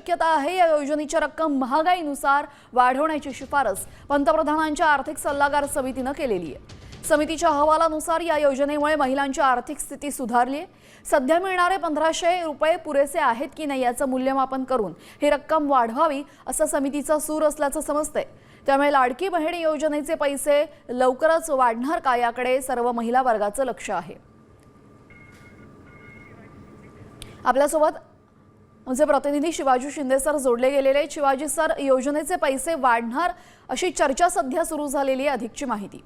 शक्यता आहे या योजनेची रक्कम महागाईनुसार वाढवण्याची शिफारस पंतप्रधानांच्या आर्थिक सल्लागार समितीने केलेली आहे। समितीच्या अहवालानुसार या योजनेमुळे महिलांची आर्थिक स्थिती सुधारली आहे। सध्या मिळणारे 1500 रुपये पुरेसे आहेत की नाही याचं मूल्यमापन करून ही रक्कम वाढवावी असं समितीचा सूर असल्याचं समजतंय। त्यामुळे लाडकी बहीण योजनेचे पैसे लवकरच वाढणार का याकडे सर्व महिला वर्गाचं लक्ष आहे। आपल्यासोबत आमचे प्रतिनिधी शिवाजी शिंदे सर जोडले गेलेले आहेत। शिवाजी सर, योजनेचे पैसे वाढणार अशी चर्चा सध्या सुरू झालेली आहे, अधिकची माहिती।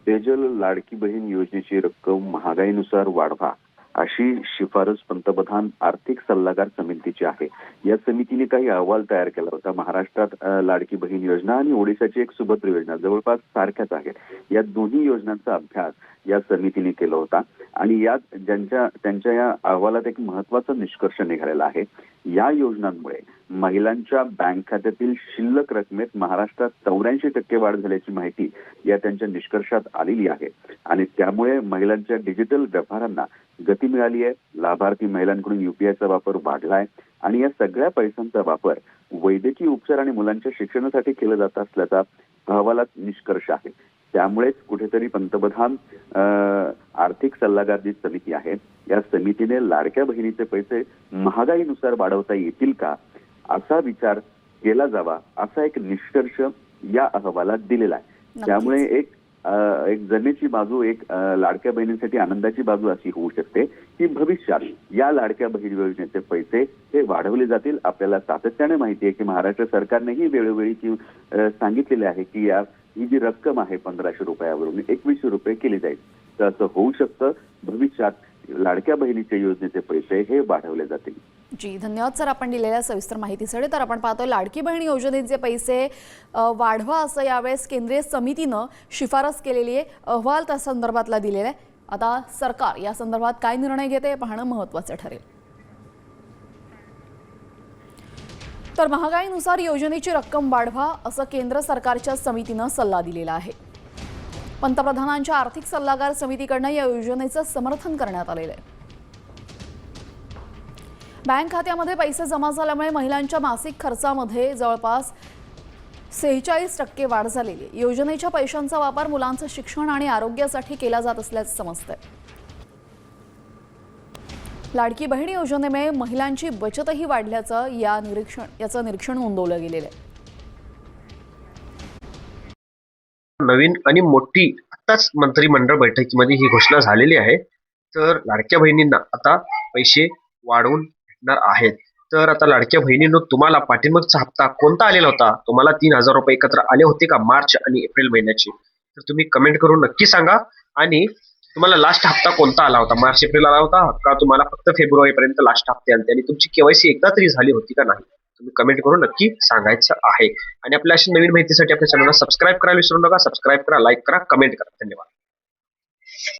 तेजल, लाडकी बहीण योजनेची रक्कम महागाईनुसार वाढवा अशी शिफारस पंतप्रधान आर्थिक सल्लागार समितीची आहे। या समितीने काही अहवाल तयार केला होता। महाराष्ट्रात लाडकी बहीण योजना आणि ओडिशाची एक सुभद्र योजना जवळपास सारख्याच आहेत। या दोन्ही योजनांचा अभ्यास या समितीने केला होता आणि यात त्यांच्या या अहवालात एक महत्त्वाचा निष्कर्ष निघालेला आहे। या योजनांमुळे महिलांच्या बँक खात्यातील शिल्लक रकमेत महाराष्ट्रात 84% वाढ झाल्याची माहिती या त्यांच्या निष्कर्षात आलेली आहे आणि त्यामुळे महिलांच्या डिजिटल व्यवहारांना गती मिळाली आहे। लाभार्थी महिलांकडून यूपीआयचा वापर वाढलाय आणि या सगळ्या पैशांचा वापर वैद्यकीय उपचार आणि मुलांच्या शिक्षणासाठी केला जात असल्याचा अहवालात निष्कर्ष आहे। त्यामुळेच कुठेतरी पंतप्रधान आर्थिक सल्लागार जी समिती आहे या समितीने लाडक्या बहिणीचे पैसे महागाईनुसार वाढवता येतील का असा विचार केला जावा असा एक निष्कर्ष या अहवालात दिलेला आहे। त्यामुळे एक जमेची बाजू, एक लाडक्या बहिणींसाठी आनंदाची बाजू अशी होऊ शकते की भविष्यात या लाडक्या बहीण योजनेचे पैसे हे वाढवले जातील। आपल्याला सातत्याने माहिती आहे की महाराष्ट्र सरकारनेही वेळोवेळी सांगितलेले आहे की ही जी रक्कम आहे 1500 रुपयावरून 2100 रुपये केली जाईल। तर असं होऊ शकतं, भविष्यात लाडक्या बहिणीच्या योजनेचे पैसे हे वाढवले जातील। जी, धन्यवाद सर आपण दिलेल्या सविस्तर माहितीसाठी। तर आपण पाहतोय लाडकी बहीण योजनेचे पैसे वाढवा असं यावेळेस केंद्रीय समितीनं शिफारस केलेली आहे। अहवाल त्या संदर्भातला दिलेला आहे। आता सरकार या संदर्भात काय निर्णय घेते हे पाहणं महत्त्वाचं ठरेल। तर महागाईनुसार योजनेची रक्कम वाढवा असं केंद्र सरकारच्या समितीनं सल्ला दिलेला आहे। पंतप्रधानांच्या आर्थिक सल्लागार समितीकडून या योजनेचं समर्थन करण्यात आलेलं आहे। बँक खात्यामध्ये पैसे जमा झाल्यामुळे महिलांच्या मासिक खर्चामध्ये जवळपास 46% वाढ झालेली आहे। योजनेच्या पैशांचा वापर मुलांचं शिक्षण आणि आरोग्यासाठी केला जात असल्याचं समजतंय। लाडकी बहीण योजनेमुळे महिलांची बचतही वाढल्याचं याचं निरीक्षण नोंदवलं गेलेलं आहे। नवीन आणि मोठी आताच मंत्रिमंडळ बैठकीमध्ये ही घोषणा झालेली आहे। तर लाडक्या बहिणींना आता पैसे वाढवून भेटणार आहेत। तर आता लाडक्या बहिणींनो, तुम्हाला पाठीमागचा हप्ता कोणता आलेला होता? तुम्हाला 3000 रुपये एकत्र आले होते का मार्च आणि एप्रिल महिन्याचे? तर तुम्ही कमेंट करून नक्की सांगा। आणि तुम्हाला लास्ट हप्ता कोणता आला होता? मार्च एप्रिल आला होता का तुम्हाला फक्त फेब्रुवारी पर्यंत लास्ट हप्ते आले आणि तुमची केवायसी एकदा तरी झाली होती का नाही? तुम्ही कमेंट करून नक्की सांगायचं आहे। आणि आपल्या अशी नवीन माहितीसाठी आपल्या चॅनलला सबस्क्राईब करायला विसरू नका। सबस्क्राईब करा, लाईक करा, कमेंट करा। धन्यवाद।